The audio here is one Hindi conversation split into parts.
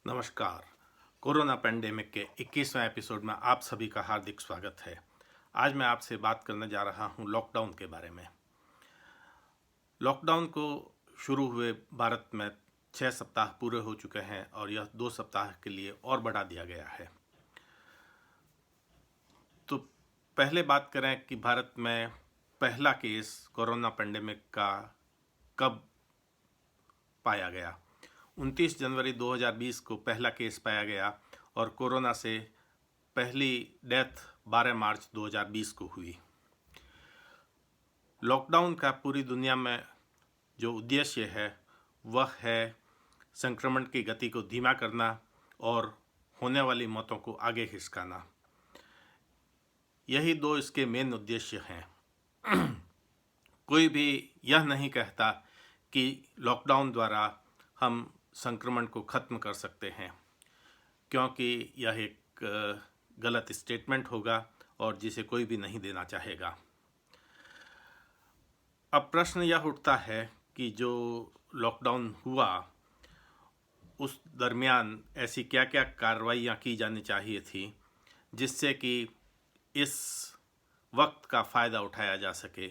नमस्कार। कोरोना पेंडेमिक के 21वें एपिसोड में आप सभी का हार्दिक स्वागत है। आज मैं आपसे बात करने जा रहा हूं लॉकडाउन के बारे में। लॉकडाउन को शुरू हुए भारत में 6 सप्ताह पूरे हो चुके हैं और यह 2 सप्ताह के लिए और बढ़ा दिया गया है। तो पहले बात करें कि भारत में पहला केस कोरोना पेंडेमिक का कब पाया गया। 29 जनवरी 2020 को पहला केस पाया गया और कोरोना से पहली डेथ 12 मार्च 2020 को हुई। लॉकडाउन का पूरी दुनिया में जो उद्देश्य है वह है संक्रमण की गति को धीमा करना और होने वाली मौतों को आगे खिसकाना। यही दो इसके मेन उद्देश्य हैं। कोई भी यह नहीं कहता कि लॉकडाउन द्वारा हम संक्रमण को ख़त्म कर सकते हैं, क्योंकि यह एक गलत स्टेटमेंट होगा और जिसे कोई भी नहीं देना चाहेगा। अब प्रश्न यह उठता है कि जो लॉकडाउन हुआ उस दरमियान ऐसी क्या क्या कार्रवाइयाँ की जानी चाहिए थी जिससे कि इस वक्त का फ़ायदा उठाया जा सके,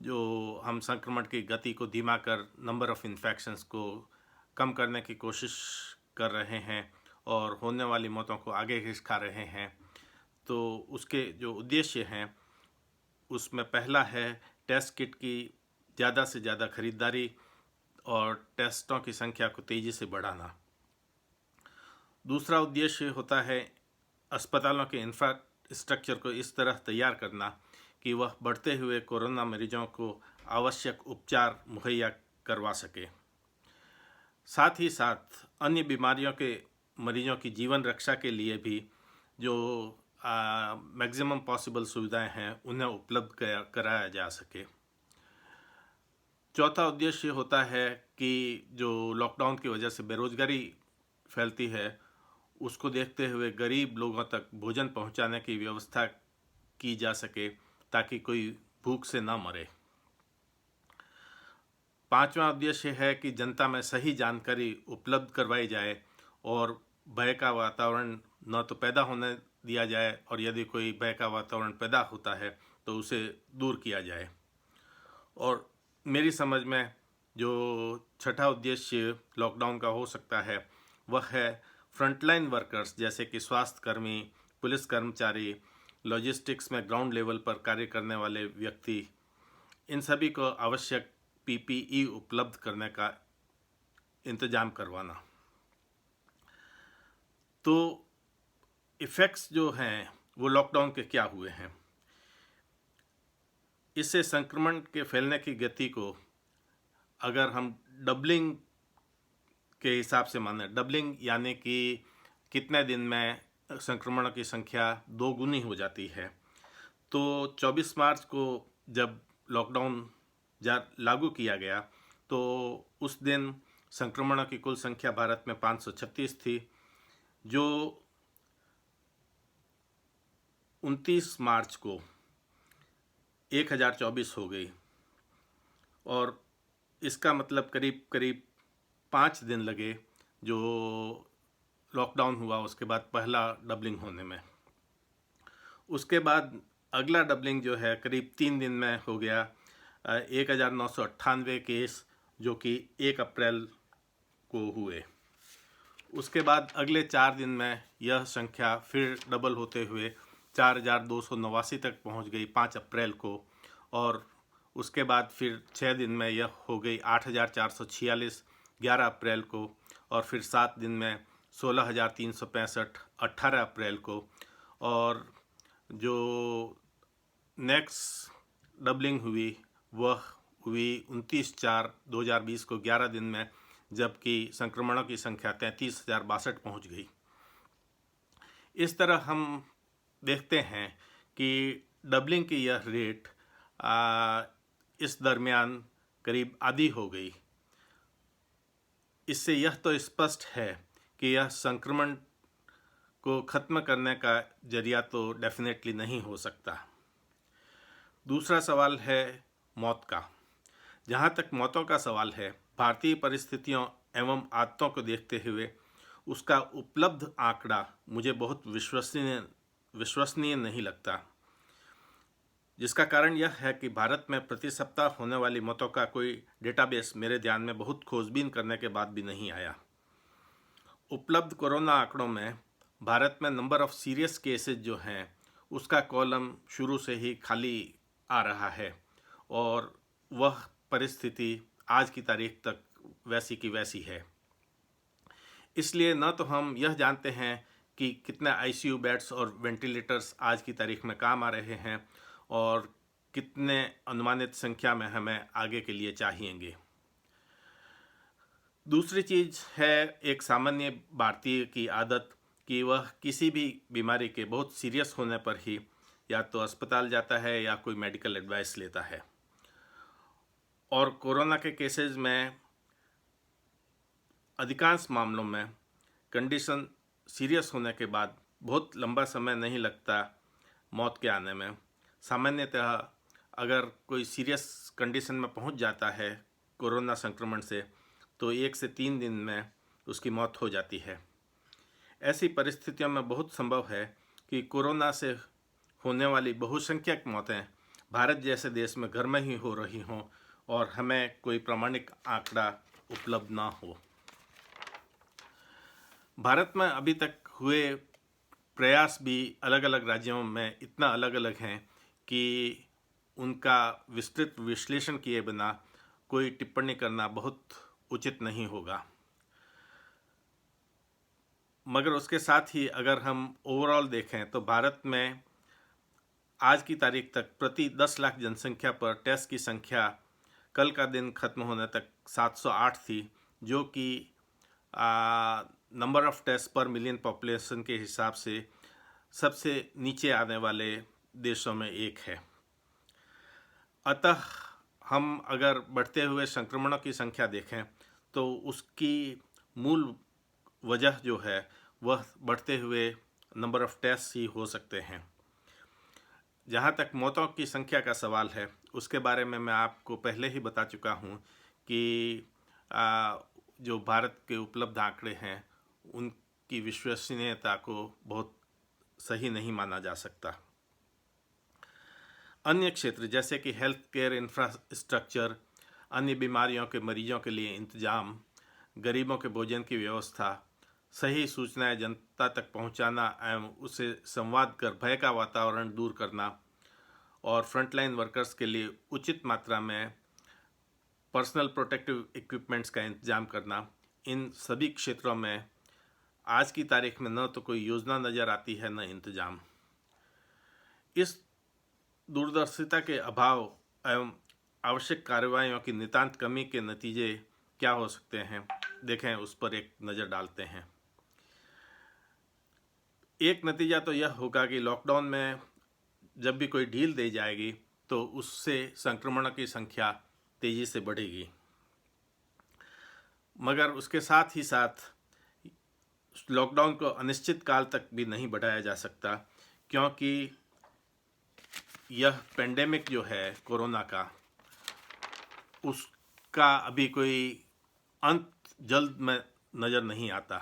जो हम संक्रमण की गति को धीमा कर नंबर ऑफ़ इन्फेक्शंस को कम करने की कोशिश कर रहे हैं और होने वाली मौतों को आगे खिसका रहे हैं। तो उसके जो उद्देश्य हैं उसमें पहला है टेस्ट किट की ज़्यादा से ज़्यादा खरीदारी और टेस्टों की संख्या को तेज़ी से बढ़ाना। दूसरा उद्देश्य होता है अस्पतालों के इंफ्रास्ट्रक्चर को इस तरह तैयार करना कि वह बढ़ते हुए कोरोना मरीजों को आवश्यक उपचार मुहैया करवा सके। साथ ही साथ अन्य बीमारियों के मरीजों की जीवन रक्षा के लिए भी जो मैक्सिमम पॉसिबल सुविधाएं हैं उन्हें उपलब्ध कराया जा सके। चौथा उद्देश्य होता है कि जो लॉकडाउन की वजह से बेरोजगारी फैलती है उसको देखते हुए गरीब लोगों तक भोजन पहुंचाने की व्यवस्था की जा सके ताकि कोई भूख से ना मरे। पांचवा उद्देश्य है कि जनता में सही जानकारी उपलब्ध करवाई जाए और भय का वातावरण न तो पैदा होने दिया जाए और यदि कोई भय का वातावरण पैदा होता है तो उसे दूर किया जाए। और मेरी समझ में जो छठा उद्देश्य लॉकडाउन का हो सकता है वह है फ्रंटलाइन वर्कर्स जैसे कि स्वास्थ्य कर्मी, पुलिस कर्मचारी, लॉजिस्टिक्स में ग्राउंड लेवल पर कार्य करने वाले व्यक्ति, इन सभी को आवश्यक पीपीई उपलब्ध करने का इंतजाम करवाना। तो इफ़ेक्ट्स जो हैं वो लॉकडाउन के क्या हुए हैं। इससे संक्रमण के फैलने की गति को अगर हम डबलिंग के हिसाब से माने, डबलिंग यानी कि कितने दिन में संक्रमण की संख्या दोगुनी हो जाती है, तो 24 मार्च को जब लॉकडाउन लागू किया गया तो उस दिन संक्रमणों की कुल संख्या भारत में 536 थी, जो 29 मार्च को 1024 हो गई और इसका मतलब करीब करीब 5 दिन लगे जो लॉकडाउन हुआ उसके बाद पहला डबलिंग होने में। उसके बाद अगला डबलिंग जो है करीब 3 दिन में हो गया, 1998 केस जो कि 1 अप्रैल को हुए। उसके बाद अगले 4 दिन में यह संख्या फिर डबल होते हुए 4289 तक पहुंच गई 5 अप्रैल को, और उसके बाद फिर 6 दिन में यह हो गई 8446 11 अप्रैल को, और फिर 7 दिन में 16365 18 अप्रैल को, और जो नेक्स्ट डबलिंग हुई वह हुई 29/4/2020 को 11 दिन में, जबकि संक्रमणों की संख्या 33,062 पहुंच गई। इस तरह हम देखते हैं कि डबलिंग की यह रेट इस दरमियान करीब आधी हो गई। इससे यह तो स्पष्ट है कि यह संक्रमण को ख़त्म करने का जरिया तो डेफिनेटली नहीं हो सकता। दूसरा सवाल है मौत का। जहाँ तक मौतों का सवाल है, भारतीय परिस्थितियों एवं आदतों को देखते हुए उसका उपलब्ध आंकड़ा मुझे बहुत विश्वसनीय नहीं लगता, जिसका कारण यह है कि भारत में प्रति सप्ताह होने वाली मौतों का कोई डेटाबेस मेरे ध्यान में बहुत खोजबीन करने के बाद भी नहीं आया। उपलब्ध कोरोना आंकड़ों में भारत में नंबर ऑफ सीरियस केसेस जो हैं उसका कॉलम शुरू से ही खाली आ रहा है और वह परिस्थिति आज की तारीख तक वैसी की वैसी है। इसलिए न तो हम यह जानते हैं कि कितने आईसीयू बेड्स और वेंटिलेटर्स आज की तारीख में काम आ रहे हैं और कितने अनुमानित संख्या में हमें आगे के लिए चाहिएंगे। दूसरी चीज़ है एक सामान्य भारतीय की आदत कि वह किसी भी बीमारी के बहुत सीरियस होने पर ही या तो अस्पताल जाता है या कोई मेडिकल एडवाइस लेता है। और कोरोना के केसेस में अधिकांश मामलों में कंडीशन सीरियस होने के बाद बहुत लंबा समय नहीं लगता मौत के आने में। सामान्यतः अगर कोई सीरियस कंडीशन में पहुंच जाता है कोरोना संक्रमण से तो 1 से 3 दिन में उसकी मौत हो जाती है। ऐसी परिस्थितियों में बहुत संभव है कि कोरोना से होने वाली बहुसंख्यक मौतें भारत जैसे देश में घर में ही हो रही हों और हमें कोई प्रामाणिक आंकड़ा उपलब्ध ना हो। भारत में अभी तक हुए प्रयास भी अलग अलग राज्यों में इतना अलग अलग हैं कि उनका विस्तृत विश्लेषण किए बिना कोई टिप्पणी करना बहुत उचित नहीं होगा। मगर उसके साथ ही अगर हम ओवरऑल देखें तो भारत में आज की तारीख तक प्रति 10 लाख जनसंख्या पर टेस्ट की संख्या कल का दिन खत्म होने तक 708 थी, जो कि नंबर ऑफ टेस्ट पर मिलियन पॉपुलेशन के हिसाब से सबसे नीचे आने वाले देशों में एक है। अतः हम अगर बढ़ते हुए संक्रमणों की संख्या देखें तो उसकी मूल वजह जो है वह बढ़ते हुए नंबर ऑफ टेस्ट ही हो सकते हैं। जहाँ तक मौतों की संख्या का सवाल है उसके बारे में मैं आपको पहले ही बता चुका हूँ कि जो भारत के उपलब्ध आंकड़े हैं उनकी विश्वसनीयता को बहुत सही नहीं माना जा सकता। अन्य क्षेत्र जैसे कि हेल्थ केयर इंफ्रास्ट्रक्चर, अन्य बीमारियों के मरीजों के लिए इंतजाम, गरीबों के भोजन की व्यवस्था, सही सूचनाएं जनता तक पहुंचाना एवं उसे संवाद कर भय का वातावरण दूर करना और फ्रंटलाइन वर्कर्स के लिए उचित मात्रा में पर्सनल प्रोटेक्टिव इक्विपमेंट्स का इंतजाम करना, इन सभी क्षेत्रों में आज की तारीख में न तो कोई योजना नज़र आती है न इंतजाम। इस दूरदर्शिता के अभाव एवं आवश्यक कार्रवाइयों की नितांत कमी के नतीजे क्या हो सकते हैं, देखें उस पर एक नज़र डालते हैं। एक नतीजा तो यह होगा कि लॉकडाउन में जब भी कोई ढील दी जाएगी तो उससे संक्रमण की संख्या तेज़ी से बढ़ेगी। मगर उसके साथ ही साथ लॉकडाउन को अनिश्चित काल तक भी नहीं बढ़ाया जा सकता, क्योंकि यह पेंडेमिक जो है कोरोना का, उसका अभी कोई अंत जल्द में नज़र नहीं आता।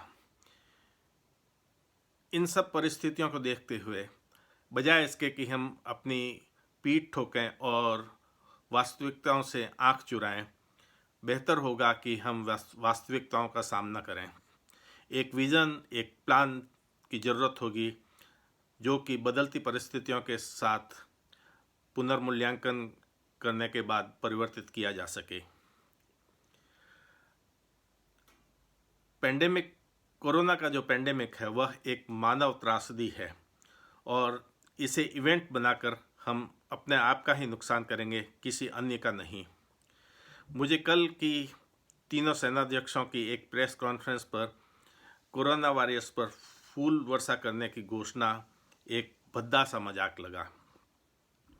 इन सब परिस्थितियों को देखते हुए बजाय इसके कि हम अपनी पीठ ठोकें और वास्तविकताओं से आंख चुराएं, बेहतर होगा कि हम वास्तविकताओं का सामना करें। एक विज़न, एक प्लान की ज़रूरत होगी जो कि बदलती परिस्थितियों के साथ पुनर्मूल्यांकन करने के बाद परिवर्तित किया जा सके। पेंडेमिक, कोरोना का जो पेंडेमिक है वह एक मानव त्रासदी है और इसे इवेंट बनाकर हम अपने आप का ही नुकसान करेंगे, किसी अन्य का नहीं। मुझे कल की तीनों सेनाध्यक्षों की एक प्रेस कॉन्फ्रेंस पर कोरोना वॉरियर्स पर फूल वर्षा करने की घोषणा एक भद्दा सा मजाक लगा।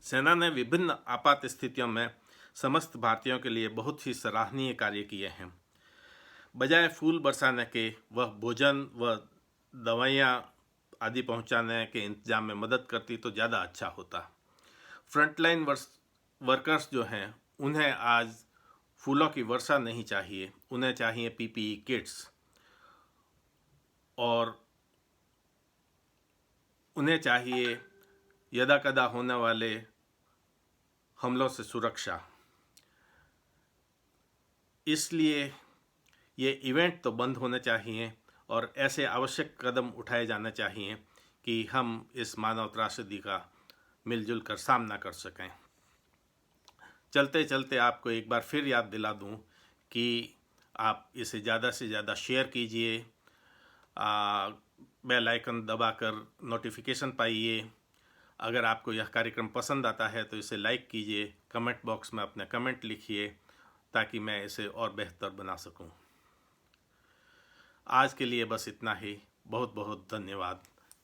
सेना ने विभिन्न आपात स्थितियों में समस्त भारतीयों के लिए बहुत ही सराहनीय कार्य किए हैं। बजाय फूल बरसाने के वह भोजन व दवाइयाँ आदि पहुंचाने के इंतजाम में मदद करती तो ज़्यादा अच्छा होता। फ्रंटलाइन वर्कर्स जो हैं उन्हें आज फूलों की वर्षा नहीं चाहिए, उन्हें चाहिए पीपीई किट्स। और उन्हें चाहिए यदा कदा होने वाले हमलों से सुरक्षा। इसलिए ये इवेंट तो बंद होने चाहिए और ऐसे आवश्यक कदम उठाए जाने चाहिए कि हम इस मानव त्रासदी का मिलजुल कर सामना कर सकें। चलते चलते आपको एक बार फिर याद दिला दूं कि आप इसे ज़्यादा से ज़्यादा शेयर कीजिए, बेल आइकन दबाकर नोटिफिकेशन पाइए। अगर आपको यह कार्यक्रम पसंद आता है तो इसे लाइक कीजिए, कमेंट बॉक्स में अपने कमेंट लिखिए ताकि मैं इसे और बेहतर बना सकूं। आज के लिए बस इतना ही। बहुत बहुत धन्यवाद।